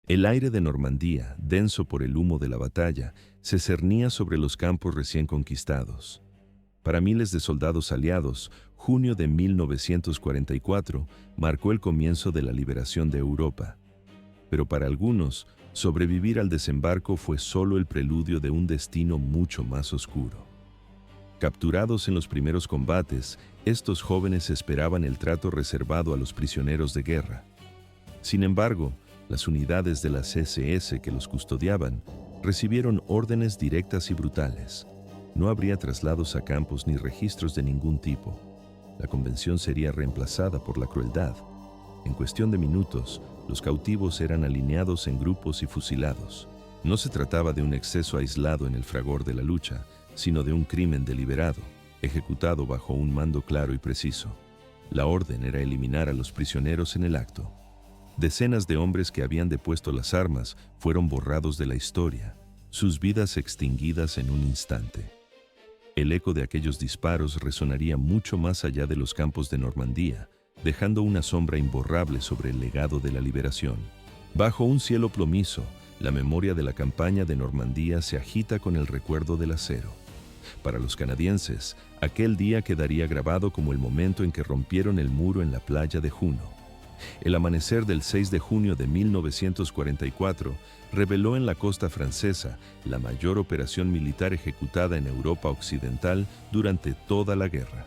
El aire de Normandía, denso por el humo de la batalla, se cernía sobre los campos recién conquistados. Para miles de soldados aliados, junio de 1944 marcó el comienzo de la liberación de Europa. Pero para algunos, sobrevivir al desembarco fue solo el preludio de un destino mucho más oscuro. Capturados en los primeros combates, estos jóvenes esperaban el trato reservado a los prisioneros de guerra. Sin embargo, las unidades de las SS que los custodiaban recibieron órdenes directas y brutales. No habría traslados a campos ni registros de ningún tipo. La convención sería reemplazada por la crueldad. En cuestión de minutos, los cautivos eran alineados en grupos y fusilados. No se trataba de un exceso aislado en el fragor de la lucha, sino de un crimen deliberado, ejecutado bajo un mando claro y preciso. La orden era eliminar a los prisioneros en el acto. Decenas de hombres que habían depuesto las armas fueron borrados de la historia, sus vidas extinguidas en un instante. El eco de aquellos disparos resonaría mucho más allá de los campos de Normandía, dejando una sombra imborrable sobre el legado de la liberación. Bajo un cielo plomizo, la memoria de la campaña de Normandía se agita con el recuerdo del acero. Para los canadienses, aquel día quedaría grabado como el momento en que rompieron el muro en la playa de Juno. El amanecer del 6 de junio de 1944 reveló en la costa francesa la mayor operación militar ejecutada en Europa Occidental durante toda la guerra.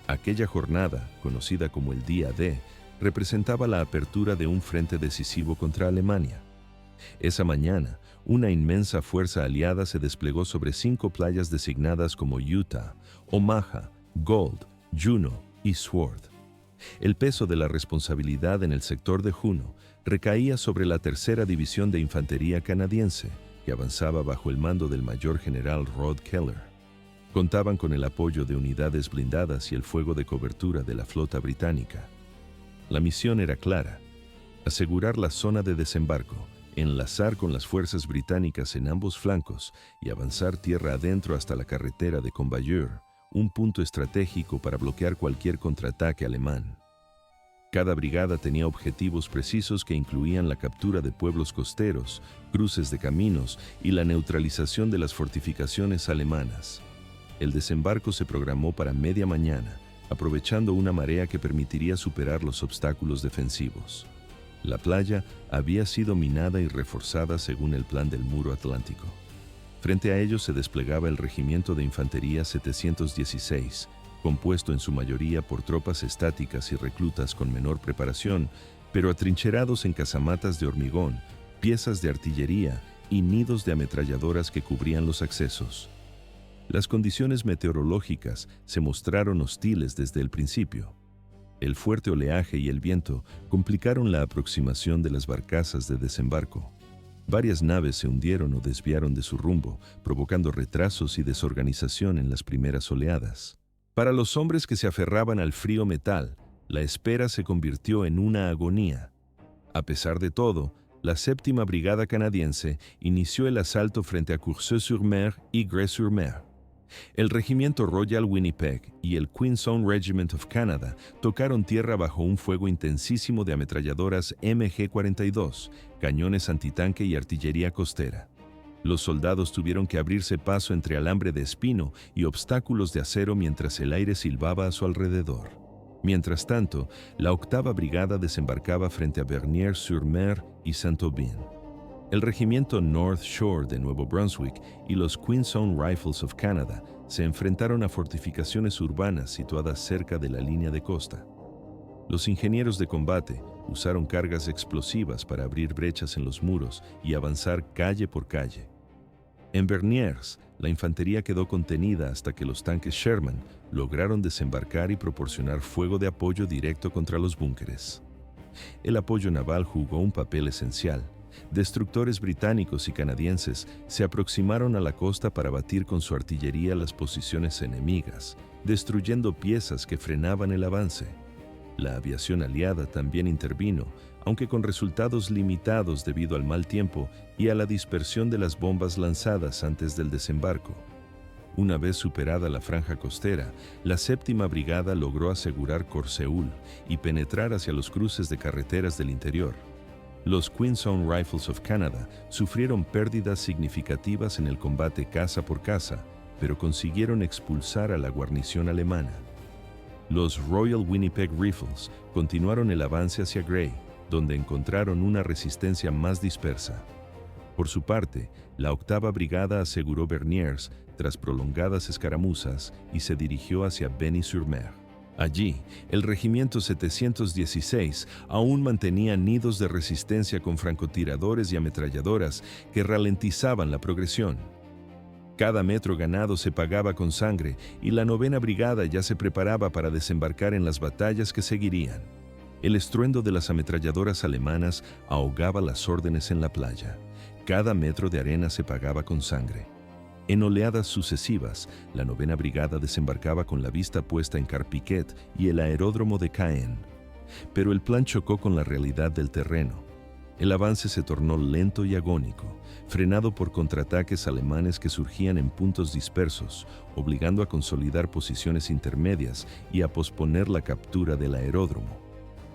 Aquella jornada, conocida como el Día D, representaba la apertura de un frente decisivo contra Alemania. Esa mañana, una inmensa fuerza aliada se desplegó sobre 5 playas designadas como Utah, Omaha, Gold, Juno y Sword. El peso de la responsabilidad en el sector de Juno recaía sobre la tercera división de infantería canadiense, que avanzaba bajo el mando del mayor general Rod Keller. Contaban con el apoyo de unidades blindadas y el fuego de cobertura de la flota británica. La misión era clara: asegurar la zona de desembarco, enlazar con las fuerzas británicas en ambos flancos y avanzar tierra adentro hasta la carretera de Combayeur, un punto estratégico para bloquear cualquier contraataque alemán. Cada brigada tenía objetivos precisos que incluían la captura de pueblos costeros, cruces de caminos y la neutralización de las fortificaciones alemanas. El desembarco se programó para media mañana, aprovechando una marea que permitiría superar los obstáculos defensivos. La playa había sido minada y reforzada según el plan del Muro Atlántico. Frente a ellos se desplegaba el Regimiento de Infantería 716, compuesto en su mayoría por tropas estáticas y reclutas con menor preparación, pero atrincherados en casamatas de hormigón, piezas de artillería y nidos de ametralladoras que cubrían los accesos. Las condiciones meteorológicas se mostraron hostiles desde el principio. El fuerte oleaje y el viento complicaron la aproximación de las barcazas de desembarco. Varias naves se hundieron o desviaron de su rumbo, provocando retrasos y desorganización en las primeras oleadas. Para los hombres que se aferraban al frío metal, la espera se convirtió en una agonía. A pesar de todo, la 7ª Brigada Canadiense inició el asalto frente a Courcelles-sur-Mer y Grez-sur-Mer. El Regimiento Royal Winnipeg y el Queen's Own Regiment of Canada tocaron tierra bajo un fuego intensísimo de ametralladoras MG-42, cañones antitanque y artillería costera. Los soldados tuvieron que abrirse paso entre alambre de espino y obstáculos de acero mientras el aire silbaba a su alrededor. Mientras tanto, la 8ª Brigada desembarcaba frente a Bernier-sur-Mer y Saint-Aubin. El Regimiento North Shore de Nuevo Brunswick y los Queen's Own Rifles of Canada se enfrentaron a fortificaciones urbanas situadas cerca de la línea de costa. Los ingenieros de combate usaron cargas explosivas para abrir brechas en los muros y avanzar calle por calle. En Berniers, la infantería quedó contenida hasta que los tanques Sherman lograron desembarcar y proporcionar fuego de apoyo directo contra los búnkeres. El apoyo naval jugó un papel esencial. Destructores británicos y canadienses se aproximaron a la costa para batir con su artillería las posiciones enemigas, destruyendo piezas que frenaban el avance. La aviación aliada también intervino, aunque con resultados limitados debido al mal tiempo y a la dispersión de las bombas lanzadas antes del desembarco. Una vez superada la franja costera, la 7ª Brigada logró asegurar Courseulles y penetrar hacia los cruces de carreteras del interior. Los Queenston Rifles of Canada sufrieron pérdidas significativas en el combate casa por casa, pero consiguieron expulsar a la guarnición alemana. Los Royal Winnipeg Rifles continuaron el avance hacia Grey, donde encontraron una resistencia más dispersa. Por su parte, la 8ª Brigada aseguró Berniers tras prolongadas escaramuzas y se dirigió hacia Beny-sur-Mer. Allí, el Regimiento 716 aún mantenía nidos de resistencia con francotiradores y ametralladoras que ralentizaban la progresión. Cada metro ganado se pagaba con sangre y la 9ª Brigada ya se preparaba para desembarcar en las batallas que seguirían. El estruendo de las ametralladoras alemanas ahogaba las órdenes en la playa. Cada metro de arena se pagaba con sangre. En oleadas sucesivas, la 9ª Brigada desembarcaba con la vista puesta en Carpiquet y el aeródromo de Caen. Pero el plan chocó con la realidad del terreno. El avance se tornó lento y agónico, frenado por contraataques alemanes que surgían en puntos dispersos, obligando a consolidar posiciones intermedias y a posponer la captura del aeródromo.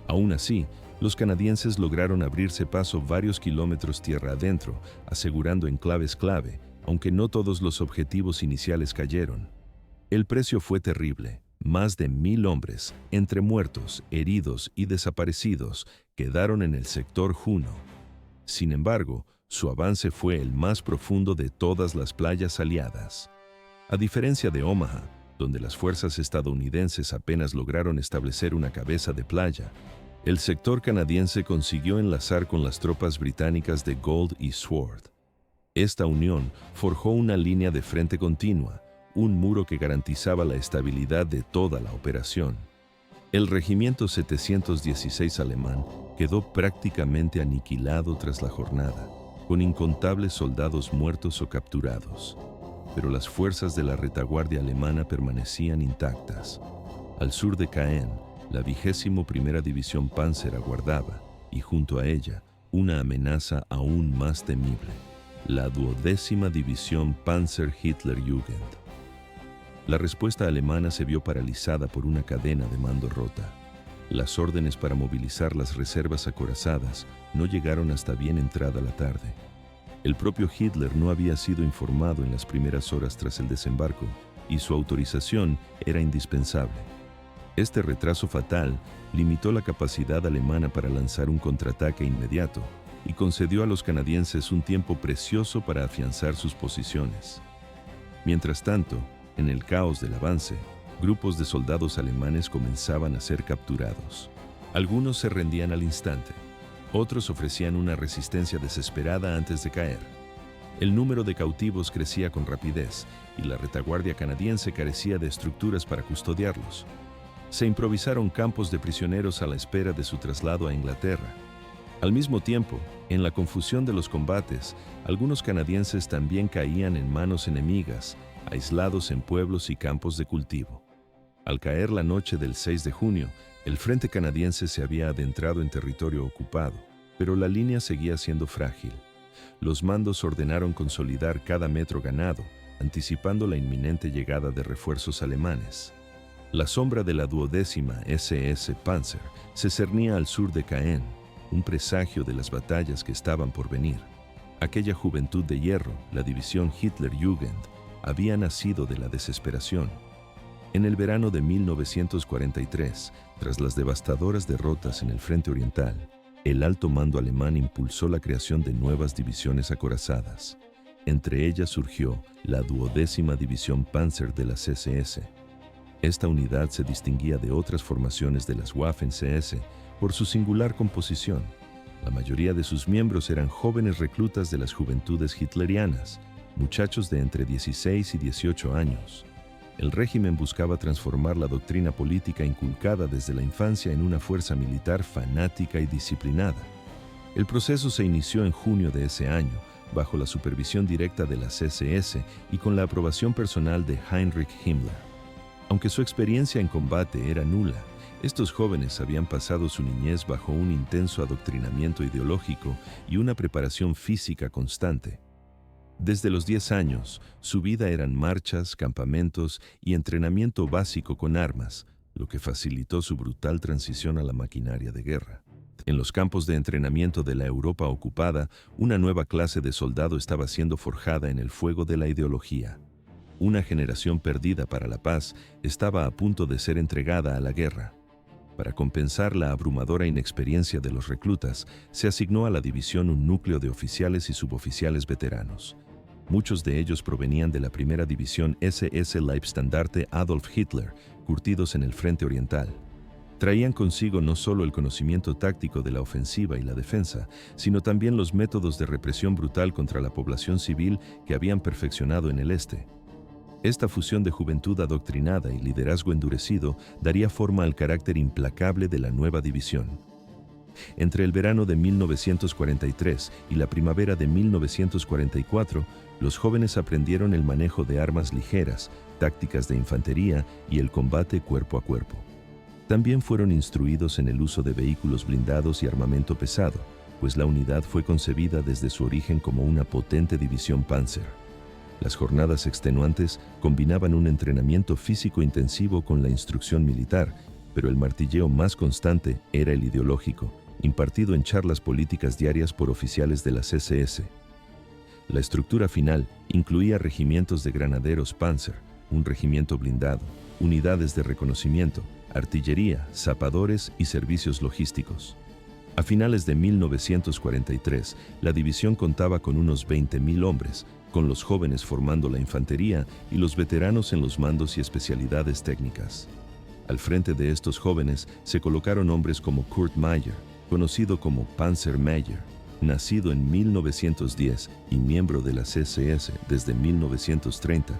Aún así, los canadienses lograron abrirse paso varios kilómetros tierra adentro, asegurando enclaves clave, aunque no todos los objetivos iniciales cayeron. El precio fue terrible. Más de 1000 hombres, entre muertos, heridos y desaparecidos, quedaron en el sector Juno. Sin embargo, su avance fue el más profundo de todas las playas aliadas. A diferencia de Omaha, donde las fuerzas estadounidenses apenas lograron establecer una cabeza de playa, el sector canadiense consiguió enlazar con las tropas británicas de Gold y Sword. Esta unión forjó una línea de frente continua, un muro que garantizaba la estabilidad de toda la operación. El Regimiento 716 alemán quedó prácticamente aniquilado tras la jornada, con incontables soldados muertos o capturados. Pero las fuerzas de la retaguardia alemana permanecían intactas. Al sur de Caen, la 21ª División Panzer aguardaba, y junto a ella, una amenaza aún más temible: la 12ª División Panzer Hitlerjugend. La respuesta alemana se vio paralizada por una cadena de mando rota. Las órdenes para movilizar las reservas acorazadas no llegaron hasta bien entrada la tarde. El propio Hitler no había sido informado en las primeras horas tras el desembarco, y su autorización era indispensable. Este retraso fatal limitó la capacidad alemana para lanzar un contraataque inmediato y concedió a los canadienses un tiempo precioso para afianzar sus posiciones. Mientras tanto, en el caos del avance, grupos de soldados alemanes comenzaban a ser capturados. Algunos se rendían al instante, otros ofrecían una resistencia desesperada antes de caer. El número de cautivos crecía con rapidez y la retaguardia canadiense carecía de estructuras para custodiarlos. Se improvisaron campos de prisioneros a la espera de su traslado a Inglaterra. Al mismo tiempo, en la confusión de los combates, algunos canadienses también caían en manos enemigas, aislados en pueblos y campos de cultivo. Al caer la noche del 6 de junio, el frente canadiense se había adentrado en territorio ocupado, pero la línea seguía siendo frágil. Los mandos ordenaron consolidar cada metro ganado, anticipando la inminente llegada de refuerzos alemanes. La sombra de la 12ª SS Panzer se cernía al sur de Caen, un presagio de las batallas que estaban por venir. Aquella juventud de hierro, la división Hitlerjugend, había nacido de la desesperación. En el verano de 1943, tras las devastadoras derrotas en el frente oriental, el alto mando alemán impulsó la creación de nuevas divisiones acorazadas. Entre ellas surgió la 12ª División Panzer de las SS. Esta unidad se distinguía de otras formaciones de las Waffen-SS por su singular composición. La mayoría de sus miembros eran jóvenes reclutas de las juventudes hitlerianas, muchachos de entre 16 y 18 años. El régimen buscaba transformar la doctrina política inculcada desde la infancia en una fuerza militar fanática y disciplinada. El proceso se inició en junio de ese año, bajo la supervisión directa de las SS y con la aprobación personal de Heinrich Himmler. Aunque su experiencia en combate era nula, estos jóvenes habían pasado su niñez bajo un intenso adoctrinamiento ideológico y una preparación física constante. Desde los 10 años, su vida eran marchas, campamentos y entrenamiento básico con armas, lo que facilitó su brutal transición a la maquinaria de guerra. En los campos de entrenamiento de la Europa ocupada, una nueva clase de soldado estaba siendo forjada en el fuego de la ideología. Una generación perdida para la paz estaba a punto de ser entregada a la guerra. Para compensar la abrumadora inexperiencia de los reclutas, se asignó a la división un núcleo de oficiales y suboficiales veteranos. Muchos de ellos provenían de la primera división SS Leibstandarte Adolf Hitler, curtidos en el frente oriental. Traían consigo no solo el conocimiento táctico de la ofensiva y la defensa, sino también los métodos de represión brutal contra la población civil que habían perfeccionado en el este. Esta fusión de juventud adoctrinada y liderazgo endurecido daría forma al carácter implacable de la nueva división. Entre el verano de 1943 y la primavera de 1944, los jóvenes aprendieron el manejo de armas ligeras, tácticas de infantería y el combate cuerpo a cuerpo. También fueron instruidos en el uso de vehículos blindados y armamento pesado, pues la unidad fue concebida desde su origen como una potente división Panzer. Las jornadas extenuantes combinaban un entrenamiento físico intensivo con la instrucción militar, pero el martilleo más constante era el ideológico, impartido en charlas políticas diarias por oficiales de las SS. La estructura final incluía regimientos de granaderos Panzer, un regimiento blindado, unidades de reconocimiento, artillería, zapadores y servicios logísticos. A finales de 1943, la división contaba con unos 20.000 hombres, con los jóvenes formando la infantería y los veteranos en los mandos y especialidades técnicas. Al frente de estos jóvenes se colocaron hombres como Kurt Meyer, conocido como Panzer Meyer, nacido en 1910 y miembro de las SS desde 1930.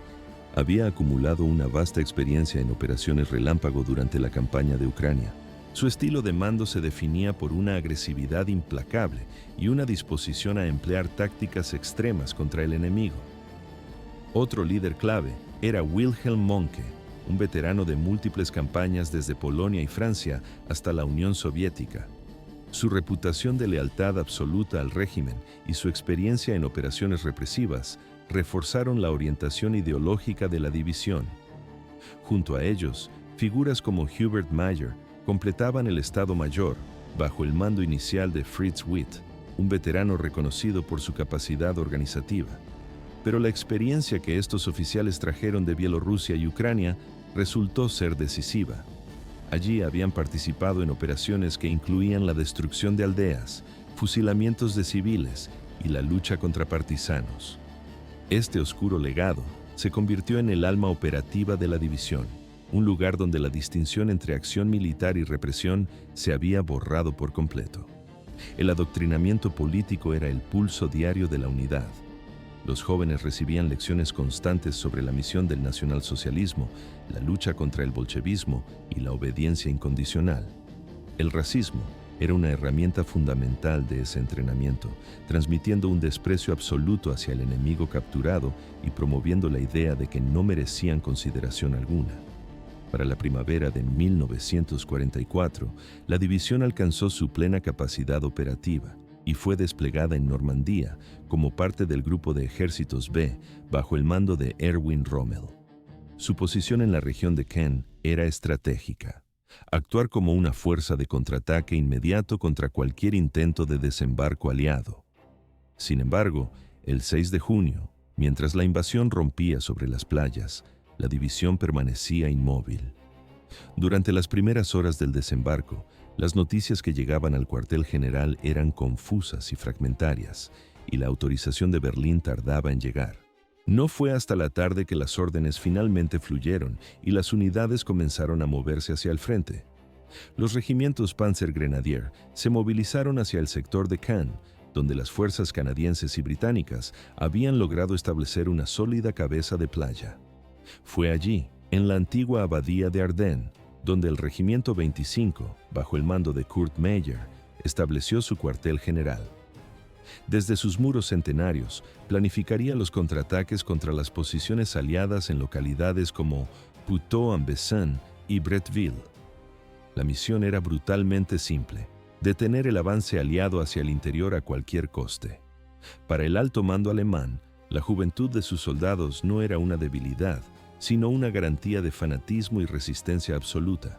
Había acumulado una vasta experiencia en operaciones relámpago durante la campaña de Ucrania. Su estilo de mando se definía por una agresividad implacable y una disposición a emplear tácticas extremas contra el enemigo. Otro líder clave era Wilhelm Mohnke, un veterano de múltiples campañas desde Polonia y Francia hasta la Unión Soviética. Su reputación de lealtad absoluta al régimen y su experiencia en operaciones represivas reforzaron la orientación ideológica de la división. Junto a ellos, figuras como Hubert Meyer completaban el Estado Mayor, bajo el mando inicial de Fritz Witt, un veterano reconocido por su capacidad organizativa. Pero la experiencia que estos oficiales trajeron de Bielorrusia y Ucrania resultó ser decisiva. Allí habían participado en operaciones que incluían la destrucción de aldeas, fusilamientos de civiles y la lucha contra partisanos. Este oscuro legado se convirtió en el alma operativa de la división, un lugar donde la distinción entre acción militar y represión se había borrado por completo. El adoctrinamiento político era el pulso diario de la unidad. Los jóvenes recibían lecciones constantes sobre la misión del nacionalsocialismo, la lucha contra el bolchevismo y la obediencia incondicional. El racismo era una herramienta fundamental de ese entrenamiento, transmitiendo un desprecio absoluto hacia el enemigo capturado y promoviendo la idea de que no merecían consideración alguna. Para la primavera de 1944, la división alcanzó su plena capacidad operativa y fue desplegada en Normandía como parte del Grupo de Ejércitos B bajo el mando de Erwin Rommel. Su posición en la región de Caen era estratégica: actuar como una fuerza de contraataque inmediato contra cualquier intento de desembarco aliado. Sin embargo, el 6 de junio, mientras la invasión rompía sobre las playas, la división permanecía inmóvil. Durante las primeras horas del desembarco, las noticias que llegaban al cuartel general eran confusas y fragmentarias, y la autorización de Berlín tardaba en llegar. No fue hasta la tarde que las órdenes finalmente fluyeron y las unidades comenzaron a moverse hacia el frente. Los regimientos Panzer Grenadier se movilizaron hacia el sector de Caen, donde las fuerzas canadienses y británicas habían logrado establecer una sólida cabeza de playa. Fue allí, en la antigua abadía de Ardennes, donde el Regimiento 25, bajo el mando de Kurt Meyer, estableció su cuartel general. Desde sus muros centenarios, planificaría los contraataques contra las posiciones aliadas en localidades como Puteaux-en-Bessin y Bretteville. La misión era brutalmente simple: detener el avance aliado hacia el interior a cualquier coste. Para el alto mando alemán, la juventud de sus soldados no era una debilidad, sino una garantía de fanatismo y resistencia absoluta.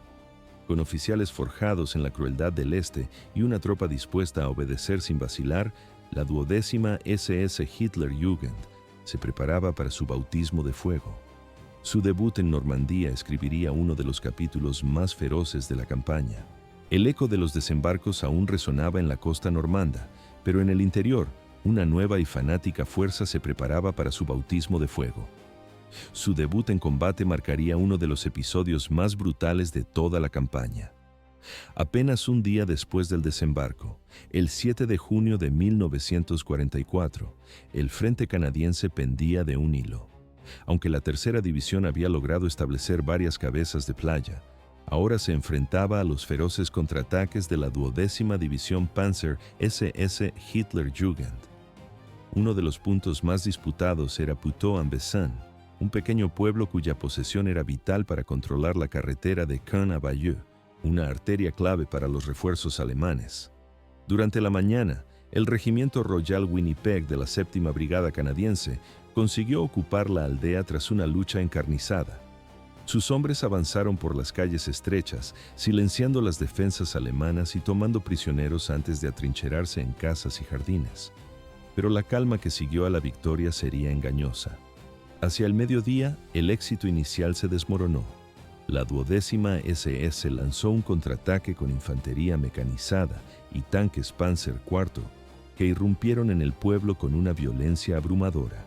Con oficiales forjados en la crueldad del Este y una tropa dispuesta a obedecer sin vacilar, la 12ª SS Hitlerjugend se preparaba para su bautismo de fuego. Su debut en Normandía escribiría uno de los capítulos más feroces de la campaña. El eco de los desembarcos aún resonaba en la costa normanda, pero en el interior, una nueva y fanática fuerza se preparaba para su bautismo de fuego. Su debut en combate marcaría uno de los episodios más brutales de toda la campaña. Apenas un día después del desembarco, el 7 de junio de 1944, el frente canadiense pendía de un hilo. Aunque la tercera división había logrado establecer varias cabezas de playa, ahora se enfrentaba a los feroces contraataques de la 12ª División Panzer SS Hitlerjugend. Uno de los puntos más disputados era Puteaux-en-Bessin, un pequeño pueblo cuya posesión era vital para controlar la carretera de Caen a Bayeux, una arteria clave para los refuerzos alemanes. Durante la mañana, el Regimiento Royal Winnipeg de la 7ª Brigada Canadiense consiguió ocupar la aldea tras una lucha encarnizada. Sus hombres avanzaron por las calles estrechas, silenciando las defensas alemanas y tomando prisioneros antes de atrincherarse en casas y jardines. Pero la calma que siguió a la victoria sería engañosa. Hacia el mediodía, el éxito inicial se desmoronó. La 12ª SS lanzó un contraataque con infantería mecanizada y tanques Panzer IV que irrumpieron en el pueblo con una violencia abrumadora.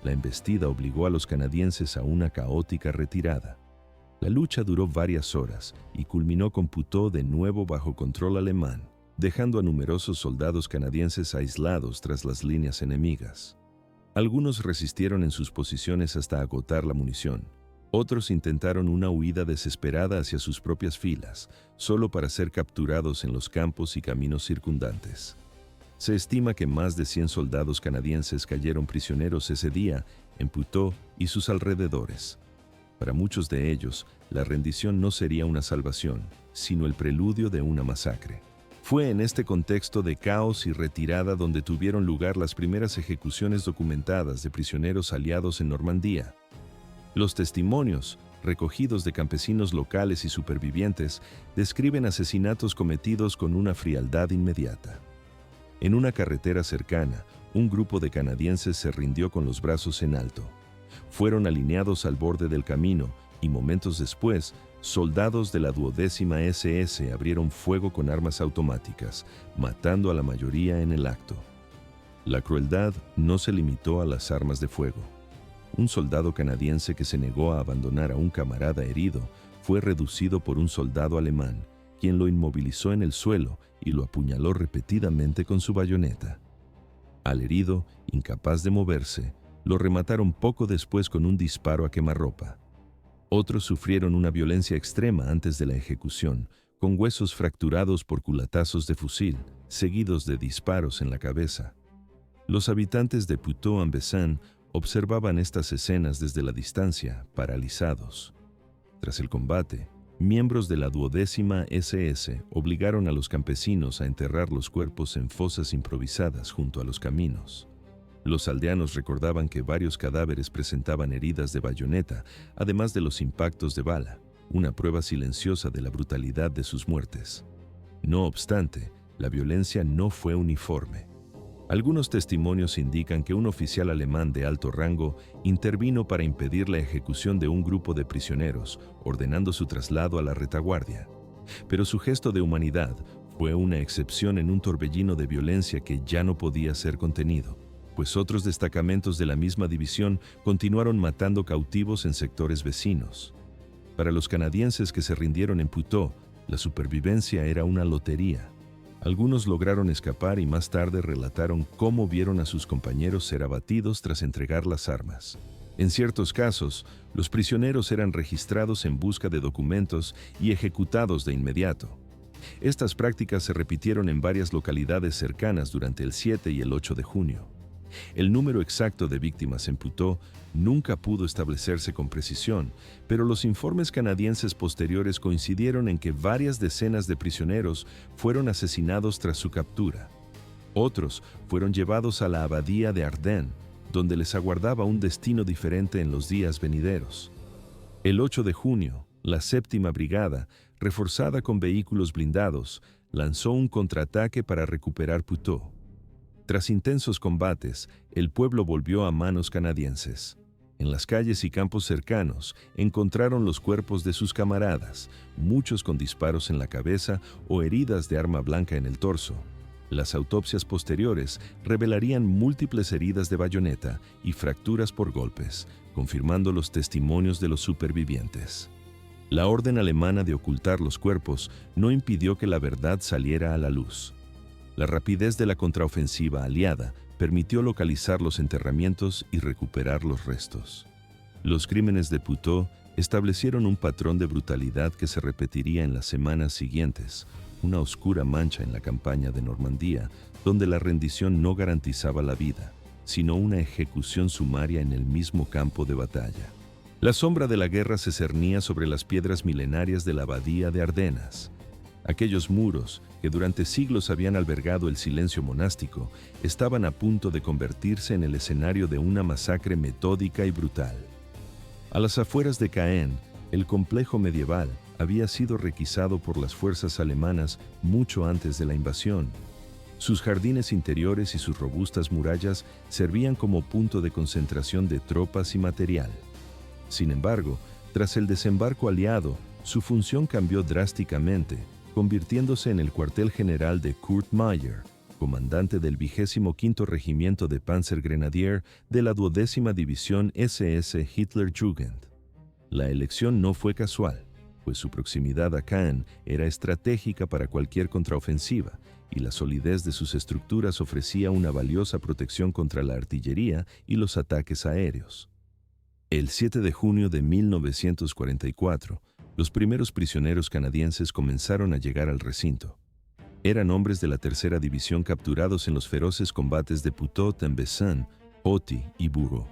La embestida obligó a los canadienses a una caótica retirada. La lucha duró varias horas y culminó con Puteaux de nuevo bajo control alemán, dejando a numerosos soldados canadienses aislados tras las líneas enemigas. Algunos resistieron en sus posiciones hasta agotar la munición. Otros intentaron una huida desesperada hacia sus propias filas, solo para ser capturados en los campos y caminos circundantes. Se estima que más de 100 soldados canadienses cayeron prisioneros ese día en Puteaux y sus alrededores. Para muchos de ellos, la rendición no sería una salvación, sino el preludio de una masacre. Fue en este contexto de caos y retirada donde tuvieron lugar las primeras ejecuciones documentadas de prisioneros aliados en Normandía. Los testimonios, recogidos de campesinos locales y supervivientes, describen asesinatos cometidos con una frialdad inmediata. En una carretera cercana, un grupo de canadienses se rindió con los brazos en alto. Fueron alineados al borde del camino y momentos después, soldados de la 12ª SS abrieron fuego con armas automáticas, matando a la mayoría en el acto. La crueldad no se limitó a las armas de fuego. Un soldado canadiense que se negó a abandonar a un camarada herido fue reducido por un soldado alemán, quien lo inmovilizó en el suelo y lo apuñaló repetidamente con su bayoneta. Al herido, incapaz de moverse, lo remataron poco después con un disparo a quemarropa. Otros sufrieron una violencia extrema antes de la ejecución, con huesos fracturados por culatazos de fusil, seguidos de disparos en la cabeza. Los habitantes de Puteaux-en-Bessin observaban estas escenas desde la distancia, paralizados. Tras el combate, miembros de la 12ª SS obligaron a los campesinos a enterrar los cuerpos en fosas improvisadas junto a los caminos. Los aldeanos recordaban que varios cadáveres presentaban heridas de bayoneta, además de los impactos de bala, una prueba silenciosa de la brutalidad de sus muertes. No obstante, la violencia no fue uniforme. Algunos testimonios indican que un oficial alemán de alto rango intervino para impedir la ejecución de un grupo de prisioneros, ordenando su traslado a la retaguardia. Pero su gesto de humanidad fue una excepción en un torbellino de violencia que ya no podía ser contenido, pues otros destacamentos de la misma división continuaron matando cautivos en sectores vecinos. Para los canadienses que se rindieron en Puteaux, la supervivencia era una lotería. Algunos lograron escapar y más tarde relataron cómo vieron a sus compañeros ser abatidos tras entregar las armas. En ciertos casos, los prisioneros eran registrados en busca de documentos y ejecutados de inmediato. Estas prácticas se repitieron en varias localidades cercanas durante el 7 y el 8 de junio. El número exacto de víctimas en Puteaux nunca pudo establecerse con precisión, pero los informes canadienses posteriores coincidieron en que varias decenas de prisioneros fueron asesinados tras su captura. Otros fueron llevados a la abadía de Ardennes, donde les aguardaba un destino diferente en los días venideros. El 8 de junio, la 7ª Brigada reforzada con vehículos blindados, lanzó un contraataque para recuperar Puteaux. Tras intensos combates, el pueblo volvió a manos canadienses. En las calles y campos cercanos encontraron los cuerpos de sus camaradas, muchos con disparos en la cabeza o heridas de arma blanca en el torso. Las autopsias posteriores revelarían múltiples heridas de bayoneta y fracturas por golpes, confirmando los testimonios de los supervivientes. La orden alemana de ocultar los cuerpos no impidió que la verdad saliera a la luz. La rapidez de la contraofensiva aliada permitió localizar los enterramientos y recuperar los restos. Los crímenes de Puteaux establecieron un patrón de brutalidad que se repetiría en las semanas siguientes, una oscura mancha en la campaña de Normandía, donde la rendición no garantizaba la vida, sino una ejecución sumaria en el mismo campo de batalla. La sombra de la guerra se cernía sobre las piedras milenarias de la abadía de Ardenas. Aquellos muros, que durante siglos habían albergado el silencio monástico, estaban a punto de convertirse en el escenario de una masacre metódica y brutal. A las afueras de Caen, el complejo medieval había sido requisado por las fuerzas alemanas mucho antes de la invasión. Sus jardines interiores y sus robustas murallas servían como punto de concentración de tropas y material. Sin embargo, tras el desembarco aliado, su función cambió drásticamente, convirtiéndose en el cuartel general de Kurt Meyer, comandante del 25º Regimiento de Panzergrenadier de la 12ª División SS Hitlerjugend. La elección no fue casual, pues su proximidad a Caen era estratégica para cualquier contraofensiva, y la solidez de sus estructuras ofrecía una valiosa protección contra la artillería y los ataques aéreos. El 7 de junio de 1944, los primeros prisioneros canadienses comenzaron a llegar al recinto. Eran hombres de la tercera división capturados en los feroces combates de Puteaux-Tembezan, Oti y Bourreau.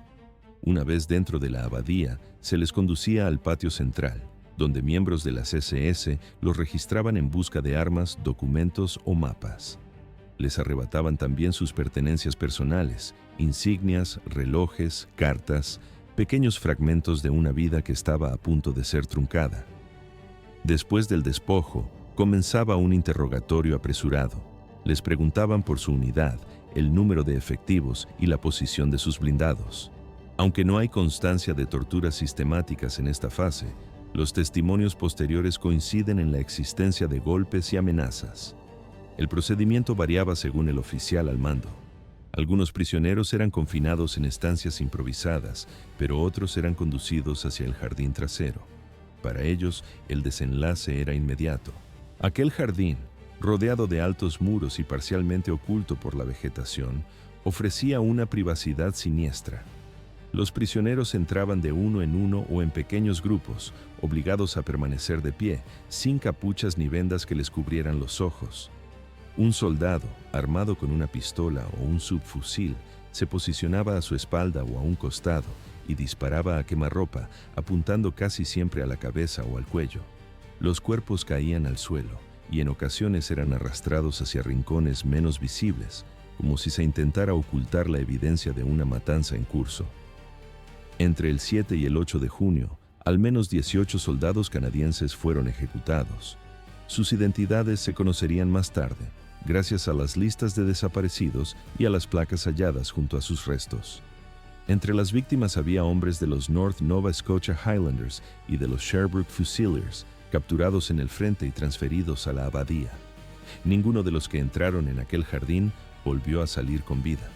Una vez dentro de la abadía, se les conducía al patio central, donde miembros de las SS los registraban en busca de armas, documentos o mapas. Les arrebataban también sus pertenencias personales, insignias, relojes, cartas, pequeños fragmentos de una vida que estaba a punto de ser truncada. Después del despojo, comenzaba un interrogatorio apresurado. Les preguntaban por su unidad, el número de efectivos y la posición de sus blindados. Aunque no hay constancia de torturas sistemáticas en esta fase, los testimonios posteriores coinciden en la existencia de golpes y amenazas. El procedimiento variaba según el oficial al mando. Algunos prisioneros eran confinados en estancias improvisadas, pero otros eran conducidos hacia el jardín trasero. Para ellos, el desenlace era inmediato. Aquel jardín, rodeado de altos muros y parcialmente oculto por la vegetación, ofrecía una privacidad siniestra. Los prisioneros entraban de uno en uno o en pequeños grupos, obligados a permanecer de pie, sin capuchas ni vendas que les cubrieran los ojos. Un soldado, armado con una pistola o un subfusil, se posicionaba a su espalda o a un costado y disparaba a quemarropa, apuntando casi siempre a la cabeza o al cuello. Los cuerpos caían al suelo y en ocasiones eran arrastrados hacia rincones menos visibles, como si se intentara ocultar la evidencia de una matanza en curso. Entre el 7 y el 8 de junio, al menos 18 soldados canadienses fueron ejecutados. Sus identidades se conocerían más tarde, gracias a las listas de desaparecidos y a las placas halladas junto a sus restos. Entre las víctimas había hombres de los North Nova Scotia Highlanders y de los Sherbrooke Fusiliers, capturados en el frente y transferidos a la abadía. Ninguno de los que entraron en aquel jardín volvió a salir con vida.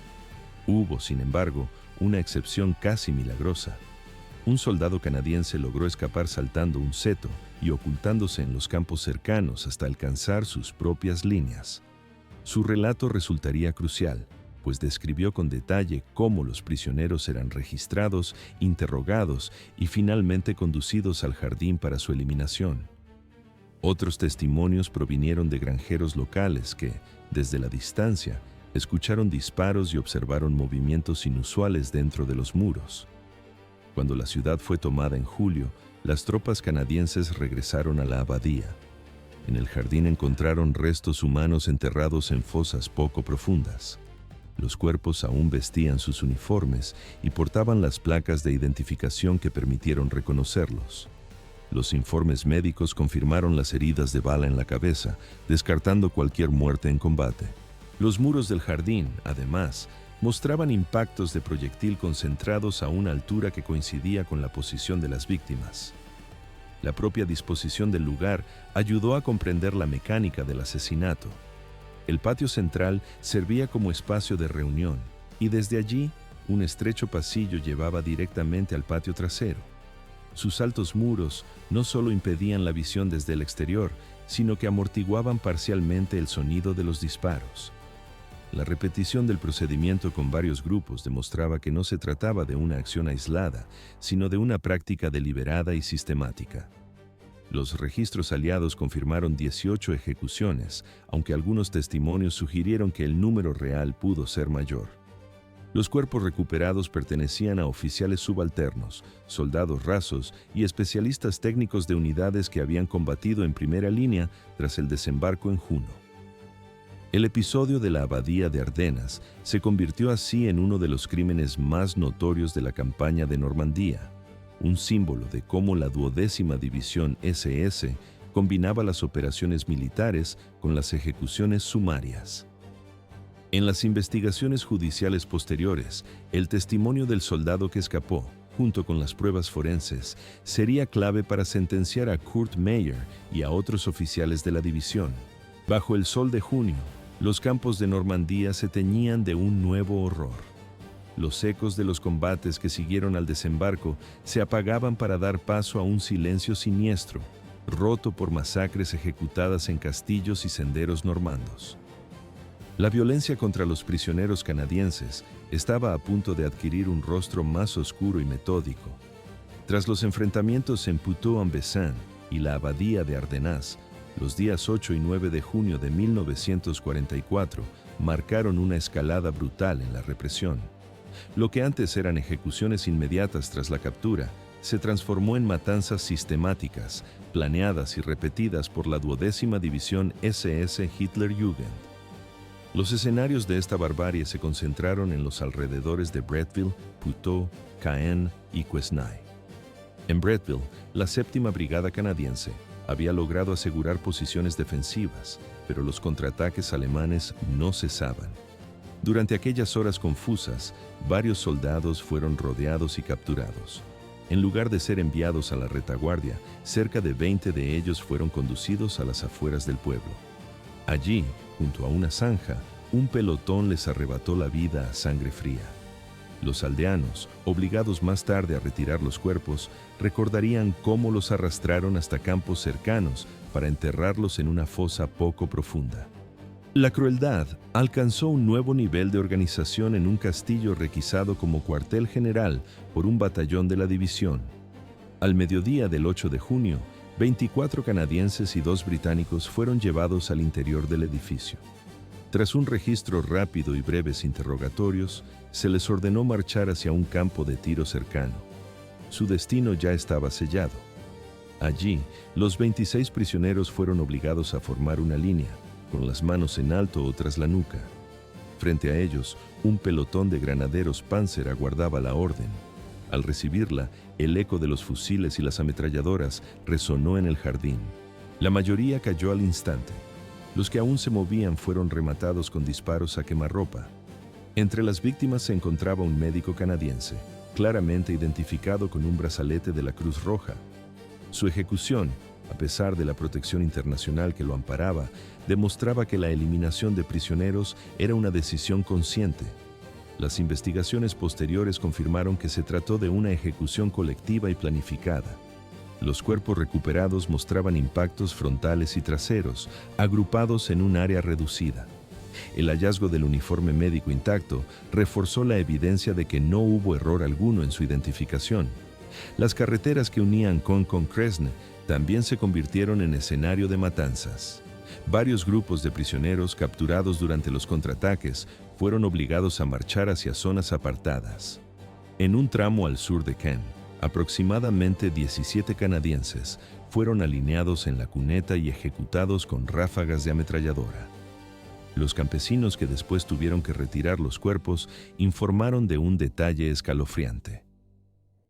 Hubo, sin embargo, una excepción casi milagrosa. Un soldado canadiense logró escapar saltando un seto y ocultándose en los campos cercanos hasta alcanzar sus propias líneas. Su relato resultaría crucial, pues describió con detalle cómo los prisioneros eran registrados, interrogados y finalmente conducidos al jardín para su eliminación. Otros testimonios provinieron de granjeros locales que, desde la distancia, escucharon disparos y observaron movimientos inusuales dentro de los muros. Cuando la ciudad fue tomada en julio, las tropas canadienses regresaron a la abadía. En el jardín encontraron restos humanos enterrados en fosas poco profundas. Los cuerpos aún vestían sus uniformes y portaban las placas de identificación que permitieron reconocerlos. Los informes médicos confirmaron las heridas de bala en la cabeza, descartando cualquier muerte en combate. Los muros del jardín, además, mostraban impactos de proyectil concentrados a una altura que coincidía con la posición de las víctimas. La propia disposición del lugar ayudó a comprender la mecánica del asesinato. El patio central servía como espacio de reunión y desde allí un estrecho pasillo llevaba directamente al patio trasero. Sus altos muros no solo impedían la visión desde el exterior, sino que amortiguaban parcialmente el sonido de los disparos. La repetición del procedimiento con varios grupos demostraba que no se trataba de una acción aislada, sino de una práctica deliberada y sistemática. Los registros aliados confirmaron 18 ejecuciones, aunque algunos testimonios sugirieron que el número real pudo ser mayor. Los cuerpos recuperados pertenecían a oficiales subalternos, soldados rasos y especialistas técnicos de unidades que habían combatido en primera línea tras el desembarco en Juno. El episodio de la abadía de Ardenas se convirtió así en uno de los crímenes más notorios de la campaña de Normandía, un símbolo de cómo la 12ª División SS combinaba las operaciones militares con las ejecuciones sumarias. En las investigaciones judiciales posteriores, el testimonio del soldado que escapó, junto con las pruebas forenses, sería clave para sentenciar a Kurt Meyer y a otros oficiales de la división. Bajo el sol de junio, los campos de Normandía se teñían de un nuevo horror. Los ecos de los combates que siguieron al desembarco se apagaban para dar paso a un silencio siniestro, roto por masacres ejecutadas en castillos y senderos normandos. La violencia contra los prisioneros canadienses estaba a punto de adquirir un rostro más oscuro y metódico. Tras los enfrentamientos en Puteaux-en-Bessin y la abadía de Ardenas, los días 8 y 9 de junio de 1944 marcaron una escalada brutal en la represión. Lo que antes eran ejecuciones inmediatas tras la captura, se transformó en matanzas sistemáticas, planeadas y repetidas por la 12ª División SS Hitlerjugend. Los escenarios de esta barbarie se concentraron en los alrededores de Bretteville, Puteaux, Caen y Quesnay. En Bretteville, la 7ª Brigada canadiense había logrado asegurar posiciones defensivas, pero los contraataques alemanes no cesaban. Durante aquellas horas confusas, varios soldados fueron rodeados y capturados. En lugar de ser enviados a la retaguardia, cerca de 20 de ellos fueron conducidos a las afueras del pueblo. Allí, junto a una zanja, un pelotón les arrebató la vida a sangre fría. Los aldeanos, obligados más tarde a retirar los cuerpos, recordarían cómo los arrastraron hasta campos cercanos para enterrarlos en una fosa poco profunda. La crueldad alcanzó un nuevo nivel de organización en un castillo requisado como cuartel general por un batallón de la división. Al mediodía del 8 de junio, 24 canadienses y 2 británicos fueron llevados al interior del edificio. Tras un registro rápido y breves interrogatorios, se les ordenó marchar hacia un campo de tiro cercano. Su destino ya estaba sellado. Allí, los 26 prisioneros fueron obligados a formar una línea, con las manos en alto o tras la nuca. Frente a ellos, un pelotón de granaderos Panzer aguardaba la orden. Al recibirla, el eco de los fusiles y las ametralladoras resonó en el jardín. La mayoría cayó al instante. Los que aún se movían fueron rematados con disparos a quemarropa. Entre las víctimas se encontraba un médico canadiense, claramente identificado con un brazalete de la Cruz Roja. Su ejecución, a pesar de la protección internacional que lo amparaba, demostraba que la eliminación de prisioneros era una decisión consciente. Las investigaciones posteriores confirmaron que se trató de una ejecución colectiva y planificada. Los cuerpos recuperados mostraban impactos frontales y traseros, agrupados en un área reducida. El hallazgo del uniforme médico intacto reforzó la evidencia de que no hubo error alguno en su identificación. Las carreteras que unían Caen con Cresnes también se convirtieron en escenario de matanzas. Varios grupos de prisioneros capturados durante los contraataques fueron obligados a marchar hacia zonas apartadas. En un tramo al sur de Caen, aproximadamente 17 canadienses fueron alineados en la cuneta y ejecutados con ráfagas de ametralladora. Los campesinos que después tuvieron que retirar los cuerpos informaron de un detalle escalofriante.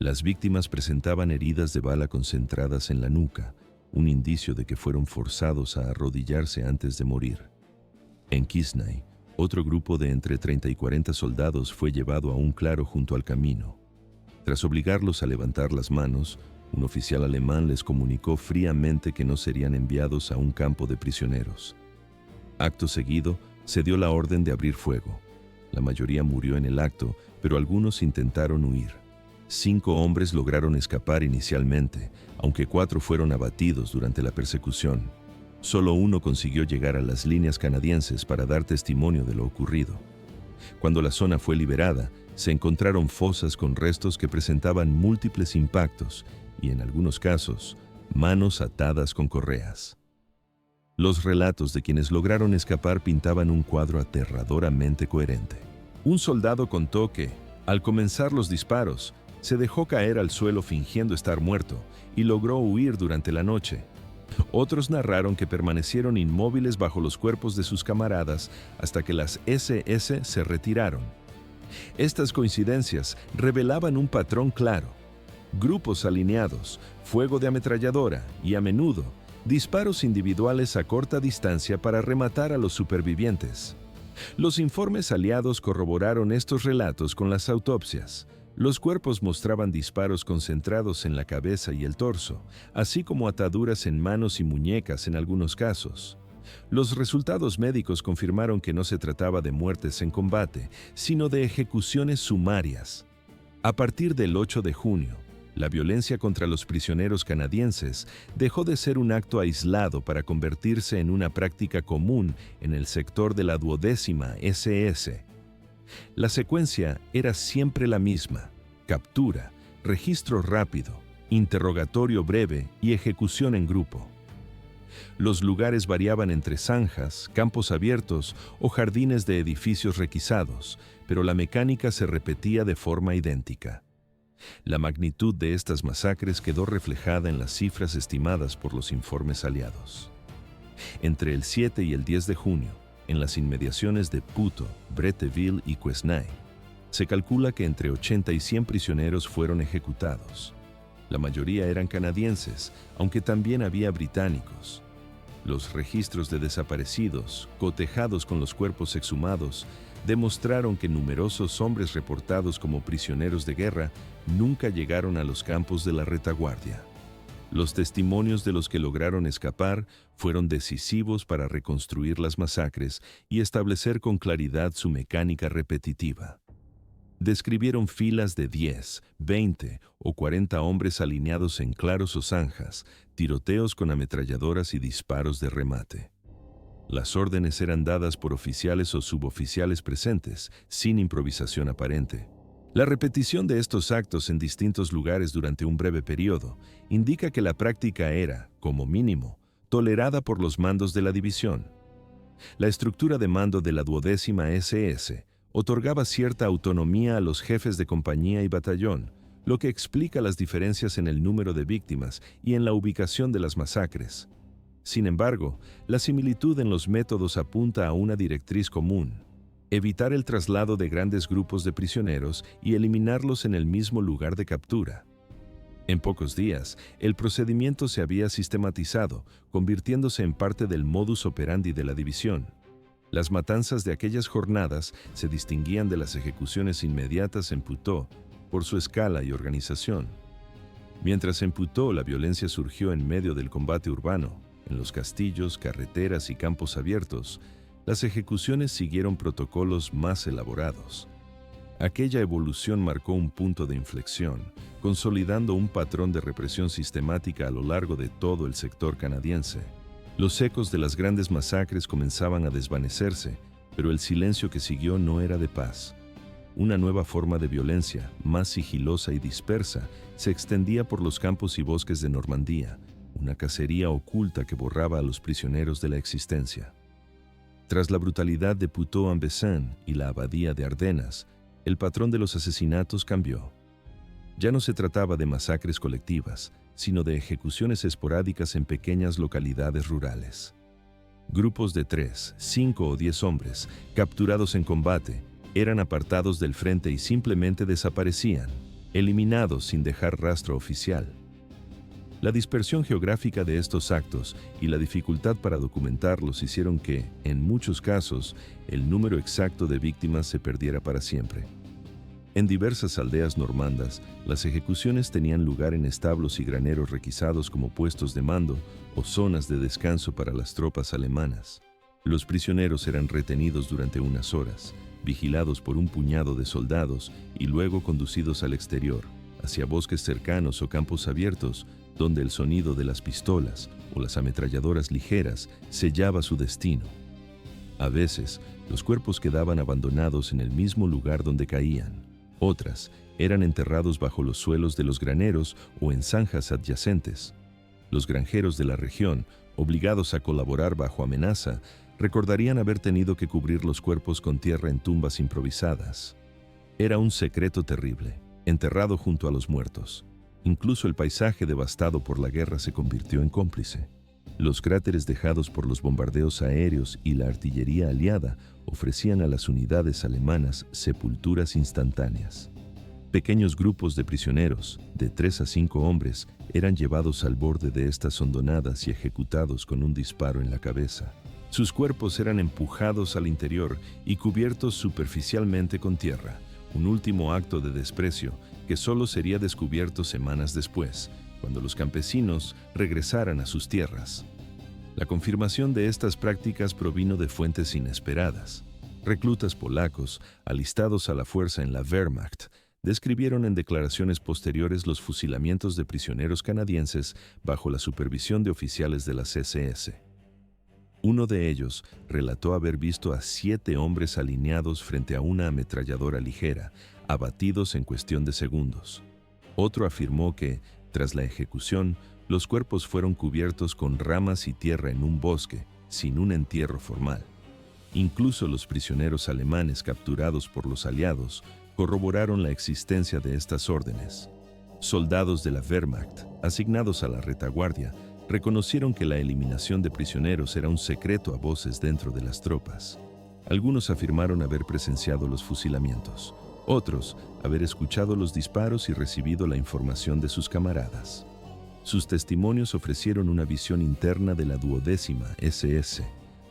Las víctimas presentaban heridas de bala concentradas en la nuca, un indicio de que fueron forzados a arrodillarse antes de morir. En Kisnay, otro grupo de entre 30 y 40 soldados fue llevado a un claro junto al camino. Tras obligarlos a levantar las manos, un oficial alemán les comunicó fríamente que no serían enviados a un campo de prisioneros. Acto seguido, se dio la orden de abrir fuego. La mayoría murió en el acto, pero algunos intentaron huir. 5 hombres lograron escapar inicialmente, aunque 4 fueron abatidos durante la persecución. Solo uno consiguió llegar a las líneas canadienses para dar testimonio de lo ocurrido. Cuando la zona fue liberada, se encontraron fosas con restos que presentaban múltiples impactos y, en algunos casos, manos atadas con correas. Los relatos de quienes lograron escapar pintaban un cuadro aterradoramente coherente. Un soldado contó que, al comenzar los disparos, se dejó caer al suelo fingiendo estar muerto y logró huir durante la noche. Otros narraron que permanecieron inmóviles bajo los cuerpos de sus camaradas hasta que las SS se retiraron. Estas coincidencias revelaban un patrón claro: grupos alineados, fuego de ametralladora y, a menudo, disparos individuales a corta distancia para rematar a los supervivientes. Los informes aliados corroboraron estos relatos con las autopsias. Los cuerpos mostraban disparos concentrados en la cabeza y el torso, así como ataduras en manos y muñecas en algunos casos. Los resultados médicos confirmaron que no se trataba de muertes en combate, sino de ejecuciones sumarias. A partir del 8 de junio, la violencia contra los prisioneros canadienses dejó de ser un acto aislado para convertirse en una práctica común en el sector de la 12ª SS. La secuencia era siempre la misma: captura, registro rápido, interrogatorio breve y ejecución en grupo. Los lugares variaban entre zanjas, campos abiertos o jardines de edificios requisados, pero la mecánica se repetía de forma idéntica. La magnitud de estas masacres quedó reflejada en las cifras estimadas por los informes aliados. Entre el 7 y el 10 de junio, en las inmediaciones de Puto, Bretteville y Quesnay, se calcula que entre 80 y 100 prisioneros fueron ejecutados. La mayoría eran canadienses, aunque también había británicos. Los registros de desaparecidos, cotejados con los cuerpos exhumados, demostraron que numerosos hombres reportados como prisioneros de guerra nunca llegaron a los campos de la retaguardia. Los testimonios de los que lograron escapar fueron decisivos para reconstruir las masacres y establecer con claridad su mecánica repetitiva. Describieron filas de 10, 20 o 40 hombres alineados en claros o zanjas, tiroteos con ametralladoras y disparos de remate. Las órdenes eran dadas por oficiales o suboficiales presentes, sin improvisación aparente. La repetición de estos actos en distintos lugares durante un breve periodo indica que la práctica era, como mínimo, tolerada por los mandos de la división. La estructura de mando de la 12ª SS otorgaba cierta autonomía a los jefes de compañía y batallón, lo que explica las diferencias en el número de víctimas y en la ubicación de las masacres. Sin embargo, la similitud en los métodos apunta a una directriz común: evitar el traslado de grandes grupos de prisioneros y eliminarlos en el mismo lugar de captura. En pocos días, el procedimiento se había sistematizado, convirtiéndose en parte del modus operandi de la división. Las matanzas de aquellas jornadas se distinguían de las ejecuciones inmediatas en Puto por su escala y organización. Mientras en Puto la violencia surgió en medio del combate urbano, en los castillos, carreteras y campos abiertos, las ejecuciones siguieron protocolos más elaborados. Aquella evolución marcó un punto de inflexión, consolidando un patrón de represión sistemática a lo largo de todo el sector canadiense. Los ecos de las grandes masacres comenzaban a desvanecerse, pero el silencio que siguió no era de paz. Una nueva forma de violencia, más sigilosa y dispersa, se extendía por los campos y bosques de Normandía, una cacería oculta que borraba a los prisioneros de la existencia. Tras la brutalidad de Puteaux-en-Bessin y la abadía de Ardenas, el patrón de los asesinatos cambió. Ya no se trataba de masacres colectivas, sino de ejecuciones esporádicas en pequeñas localidades rurales. Grupos de 3, 5 o 10 hombres, capturados en combate, eran apartados del frente y simplemente desaparecían. eliminados sin dejar rastro oficial. La dispersión geográfica de estos actos y la dificultad para documentarlos hicieron que, en muchos casos, el número exacto de víctimas se perdiera para siempre. En diversas aldeas normandas, las ejecuciones tenían lugar en establos y graneros requisados como puestos de mando o zonas de descanso para las tropas alemanas. Los prisioneros eran retenidos durante unas horas, vigilados por un puñado de soldados y luego conducidos al exterior, hacia bosques cercanos o campos abiertos, donde el sonido de las pistolas o las ametralladoras ligeras sellaba su destino. A veces, los cuerpos quedaban abandonados en el mismo lugar donde caían. Otras eran enterrados bajo los suelos de los graneros o en zanjas adyacentes. Los granjeros de la región, obligados a colaborar bajo amenaza, recordarían haber tenido que cubrir los cuerpos con tierra en tumbas improvisadas. Era un secreto terrible, enterrado junto a los muertos. Incluso el paisaje devastado por la guerra se convirtió en cómplice. Los cráteres dejados por los bombardeos aéreos y la artillería aliada ofrecían a las unidades alemanas sepulturas instantáneas. Pequeños grupos de prisioneros, de 3 a 5 hombres, eran llevados al borde de estas hondonadas y ejecutados con un disparo en la cabeza. Sus cuerpos eran empujados al interior y cubiertos superficialmente con tierra, un último acto de desprecio que solo sería descubierto semanas después, cuando los campesinos regresaran a sus tierras. La confirmación de estas prácticas provino de fuentes inesperadas. Reclutas polacos, alistados a la fuerza en la Wehrmacht, describieron en declaraciones posteriores los fusilamientos de prisioneros canadienses bajo la supervisión de oficiales de las SS. Uno de ellos relató haber visto a 7 hombres alineados frente a una ametralladora ligera, abatidos en cuestión de segundos. Otro afirmó que, tras la ejecución, los cuerpos fueron cubiertos con ramas y tierra en un bosque, sin un entierro formal. Incluso los prisioneros alemanes capturados por los aliados corroboraron la existencia de estas órdenes. Soldados de la Wehrmacht, asignados a la retaguardia, reconocieron que la eliminación de prisioneros era un secreto a voces dentro de las tropas. Algunos afirmaron haber presenciado los fusilamientos, otros haber escuchado los disparos y recibido la información de sus camaradas. Sus testimonios ofrecieron una visión interna de la 12ª SS,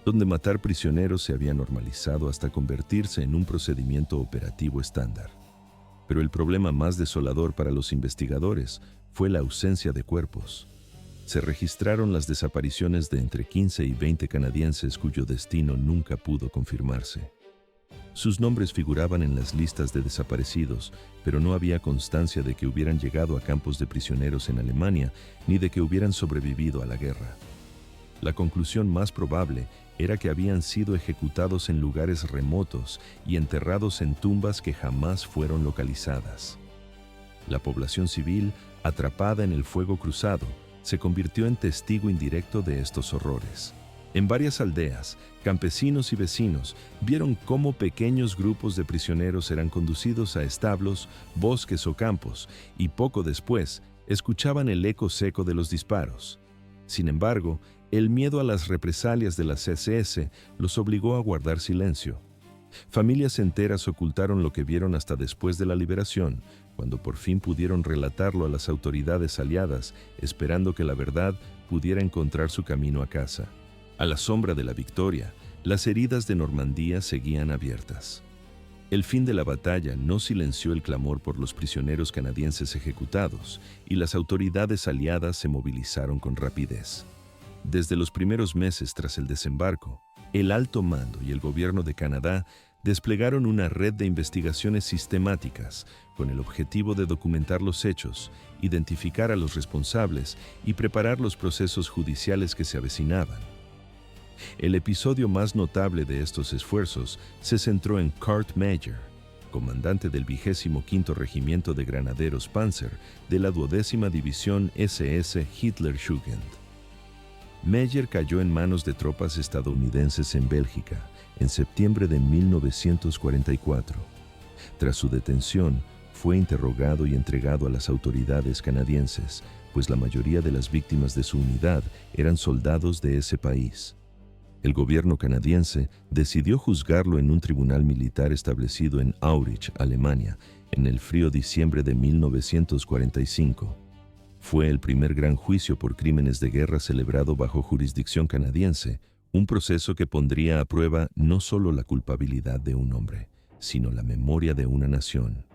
donde matar prisioneros se había normalizado hasta convertirse en un procedimiento operativo estándar. Pero el problema más desolador para los investigadores fue la ausencia de cuerpos. Se registraron las desapariciones de entre 15 y 20 canadienses cuyo destino nunca pudo confirmarse. Sus nombres figuraban en las listas de desaparecidos, pero no había constancia de que hubieran llegado a campos de prisioneros en Alemania ni de que hubieran sobrevivido a la guerra. La conclusión más probable era que habían sido ejecutados en lugares remotos y enterrados en tumbas que jamás fueron localizadas. La población civil, atrapada en el fuego cruzado, se convirtió en testigo indirecto de estos horrores. En varias aldeas, campesinos y vecinos vieron cómo pequeños grupos de prisioneros eran conducidos a establos, bosques o campos, y poco después escuchaban el eco seco de los disparos. Sin embargo, el miedo a las represalias de las SS los obligó a guardar silencio. Familias enteras ocultaron lo que vieron hasta después de la liberación, cuando por fin pudieron relatarlo a las autoridades aliadas, esperando que la verdad pudiera encontrar su camino a casa. A la sombra de la victoria, las heridas de Normandía seguían abiertas. El fin de la batalla no silenció el clamor por los prisioneros canadienses ejecutados, y las autoridades aliadas se movilizaron con rapidez. Desde los primeros meses tras el desembarco, el alto mando y el gobierno de Canadá desplegaron una red de investigaciones sistemáticas con el objetivo de documentar los hechos, identificar a los responsables y preparar los procesos judiciales que se avecinaban. El episodio más notable de estos esfuerzos se centró en Kurt Meyer, comandante del 25º Regimiento de Granaderos Panzer de la 12ª División SS Hitlerjugend. Meyer cayó en manos de tropas estadounidenses en Bélgica en septiembre de 1944. Tras su detención, fue interrogado y entregado a las autoridades canadienses, pues la mayoría de las víctimas de su unidad eran soldados de ese país. El gobierno canadiense decidió juzgarlo en un tribunal militar establecido en Aurich, Alemania, en el frío diciembre de 1945. Fue el primer gran juicio por crímenes de guerra celebrado bajo jurisdicción canadiense, un proceso que pondría a prueba no solo la culpabilidad de un hombre, sino la memoria de una nación.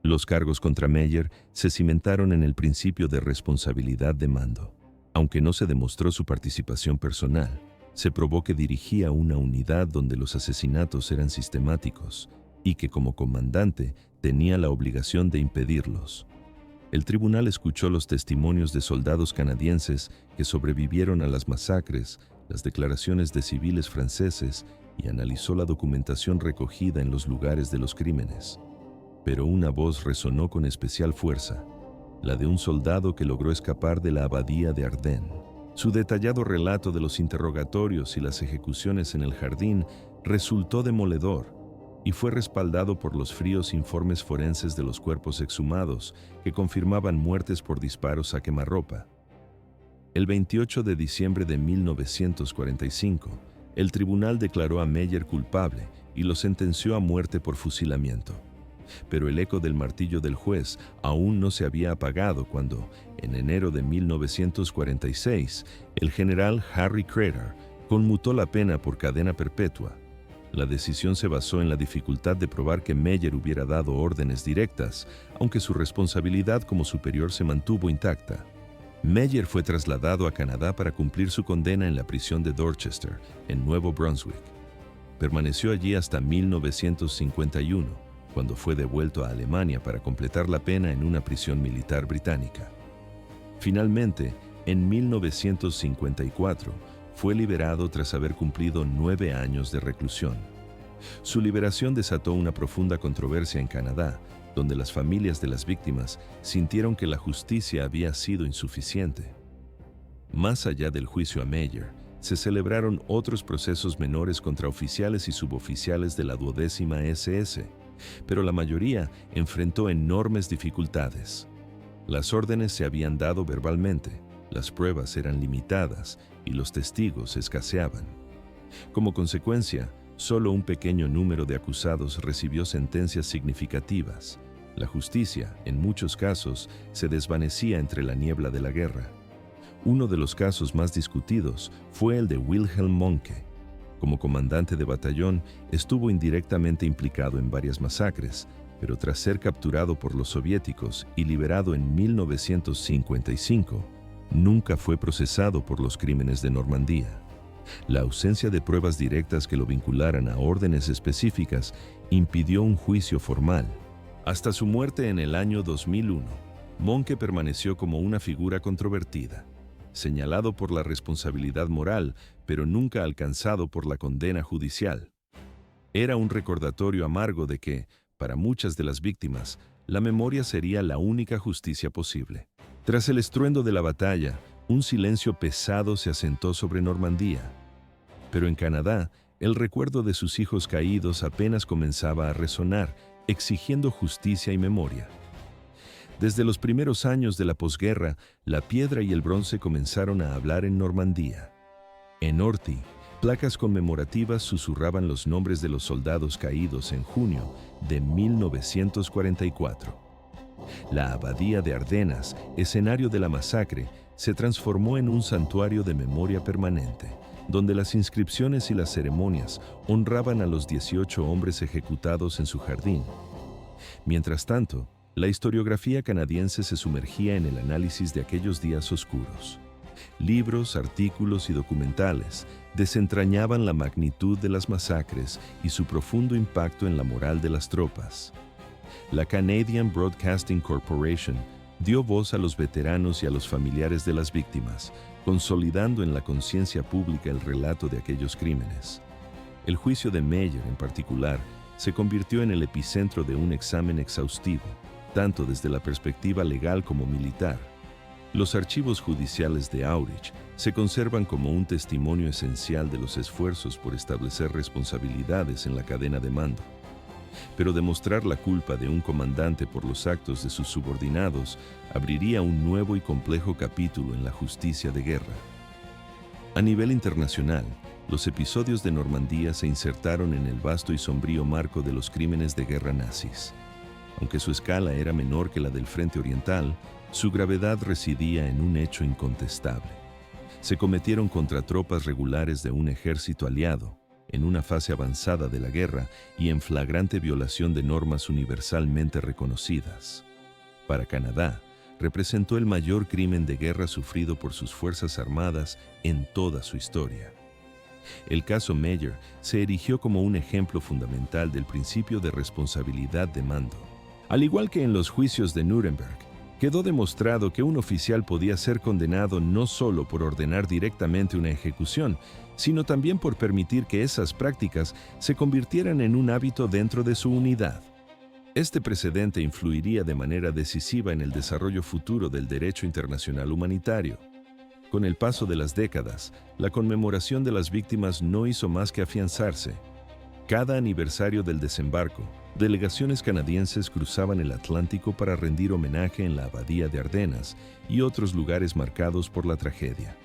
Los cargos contra Meyer se cimentaron en el principio de responsabilidad de mando. Aunque no se demostró su participación personal, se probó que dirigía una unidad donde los asesinatos eran sistemáticos y que como comandante tenía la obligación de impedirlos. El tribunal escuchó los testimonios de soldados canadienses que sobrevivieron a las masacres, las declaraciones de civiles franceses y analizó la documentación recogida en los lugares de los crímenes. Pero una voz resonó con especial fuerza, la de un soldado que logró escapar de la abadía de Ardennes. Su detallado relato de los interrogatorios y las ejecuciones en el jardín resultó demoledor y fue respaldado por los fríos informes forenses de los cuerpos exhumados que confirmaban muertes por disparos a quemarropa. El 28 de diciembre de 1945, el tribunal declaró a Meyer culpable y lo sentenció a muerte por fusilamiento. Pero el eco del martillo del juez aún no se había apagado cuando, en enero de 1946, el general Harry Crater conmutó la pena por cadena perpetua. La decisión se basó en la dificultad de probar que Meyer hubiera dado órdenes directas, aunque su responsabilidad como superior se mantuvo intacta. Meyer fue trasladado a Canadá para cumplir su condena en la prisión de Dorchester, en Nuevo Brunswick. Permaneció allí hasta 1951, cuando fue devuelto a Alemania para completar la pena en una prisión militar británica. Finalmente, en 1954, fue liberado tras haber cumplido 9 años de reclusión. Su liberación desató una profunda controversia en Canadá, donde las familias de las víctimas sintieron que la justicia había sido insuficiente. Más allá del juicio a Meyer, se celebraron otros procesos menores contra oficiales y suboficiales de la 12ª SS, pero la mayoría enfrentó enormes dificultades. Las órdenes se habían dado verbalmente, las pruebas eran limitadas y los testigos escaseaban. Como consecuencia, solo un pequeño número de acusados recibió sentencias significativas. La justicia, en muchos casos, se desvanecía entre la niebla de la guerra. Uno de los casos más discutidos fue el de Wilhelm Mohnke. Como comandante de batallón, estuvo indirectamente implicado en varias masacres, pero tras ser capturado por los soviéticos y liberado en 1955, nunca fue procesado por los crímenes de Normandía. La ausencia de pruebas directas que lo vincularan a órdenes específicas impidió un juicio formal. Hasta su muerte en el año 2001, Mohnke permaneció como una figura controvertida, señalado por la responsabilidad moral, pero nunca alcanzado por la condena judicial. Era un recordatorio amargo de que, para muchas de las víctimas, la memoria sería la única justicia posible. Tras el estruendo de la batalla, un silencio pesado se asentó sobre Normandía. Pero en Canadá, el recuerdo de sus hijos caídos apenas comenzaba a resonar, exigiendo justicia y memoria. Desde los primeros años de la posguerra, la piedra y el bronce comenzaron a hablar en Normandía. En Orty, placas conmemorativas susurraban los nombres de los soldados caídos en junio de 1944. La abadía de Ardenas, escenario de la masacre, se transformó en un santuario de memoria permanente, donde las inscripciones y las ceremonias honraban a los 18 hombres ejecutados en su jardín. Mientras tanto, la historiografía canadiense se sumergía en el análisis de aquellos días oscuros. Libros, artículos y documentales desentrañaban la magnitud de las masacres y su profundo impacto en la moral de las tropas. La Canadian Broadcasting Corporation dio voz a los veteranos y a los familiares de las víctimas, consolidando en la conciencia pública el relato de aquellos crímenes. El juicio de Meyer, en particular, se convirtió en el epicentro de un examen exhaustivo, tanto desde la perspectiva legal como militar. Los archivos judiciales de Aurich se conservan como un testimonio esencial de los esfuerzos por establecer responsabilidades en la cadena de mando. Pero demostrar la culpa de un comandante por los actos de sus subordinados abriría un nuevo y complejo capítulo en la justicia de guerra. A nivel internacional, los episodios de Normandía se insertaron en el vasto y sombrío marco de los crímenes de guerra nazis. Aunque su escala era menor que la del Frente Oriental, su gravedad residía en un hecho incontestable. Se cometieron contra tropas regulares de un ejército aliado, en una fase avanzada de la guerra y en flagrante violación de normas universalmente reconocidas. Para Canadá, representó el mayor crimen de guerra sufrido por sus fuerzas armadas en toda su historia. El caso Meyer se erigió como un ejemplo fundamental del principio de responsabilidad de mando. Al igual que en los juicios de Nuremberg, quedó demostrado que un oficial podía ser condenado no solo por ordenar directamente una ejecución, sino también por permitir que esas prácticas se convirtieran en un hábito dentro de su unidad. Este precedente influiría de manera decisiva en el desarrollo futuro del derecho internacional humanitario. Con el paso de las décadas, la conmemoración de las víctimas no hizo más que afianzarse. Cada aniversario del desembarco, delegaciones canadienses cruzaban el Atlántico para rendir homenaje en la Abadía de Ardenas y otros lugares marcados por la tragedia.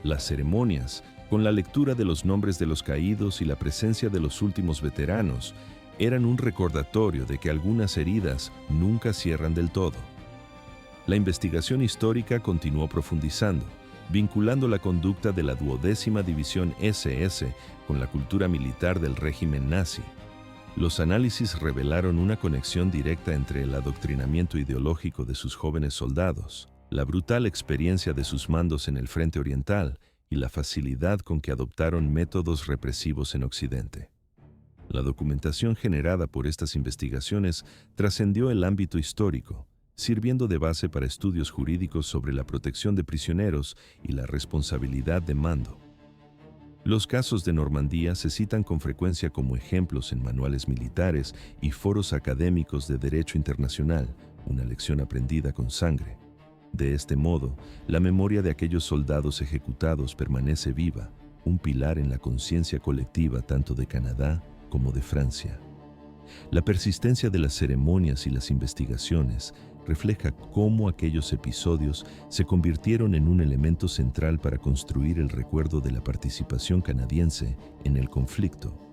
Las ceremonias, con la lectura de los nombres de los caídos y la presencia de los últimos veteranos, eran un recordatorio de que algunas heridas nunca cierran del todo. La investigación histórica continuó profundizando, vinculando la conducta de la 12ª División SS con la cultura militar del régimen nazi. Los análisis revelaron una conexión directa entre el adoctrinamiento ideológico de sus jóvenes soldados, la brutal experiencia de sus mandos en el Frente Oriental y la facilidad con que adoptaron métodos represivos en Occidente. La documentación generada por estas investigaciones trascendió el ámbito histórico, sirviendo de base para estudios jurídicos sobre la protección de prisioneros y la responsabilidad de mando. Los casos de Normandía se citan con frecuencia como ejemplos en manuales militares y foros académicos de derecho internacional, una lección aprendida con sangre. De este modo, la memoria de aquellos soldados ejecutados permanece viva, un pilar en la conciencia colectiva tanto de Canadá como de Francia. La persistencia de las ceremonias y las investigaciones refleja cómo aquellos episodios se convirtieron en un elemento central para construir el recuerdo de la participación canadiense en el conflicto.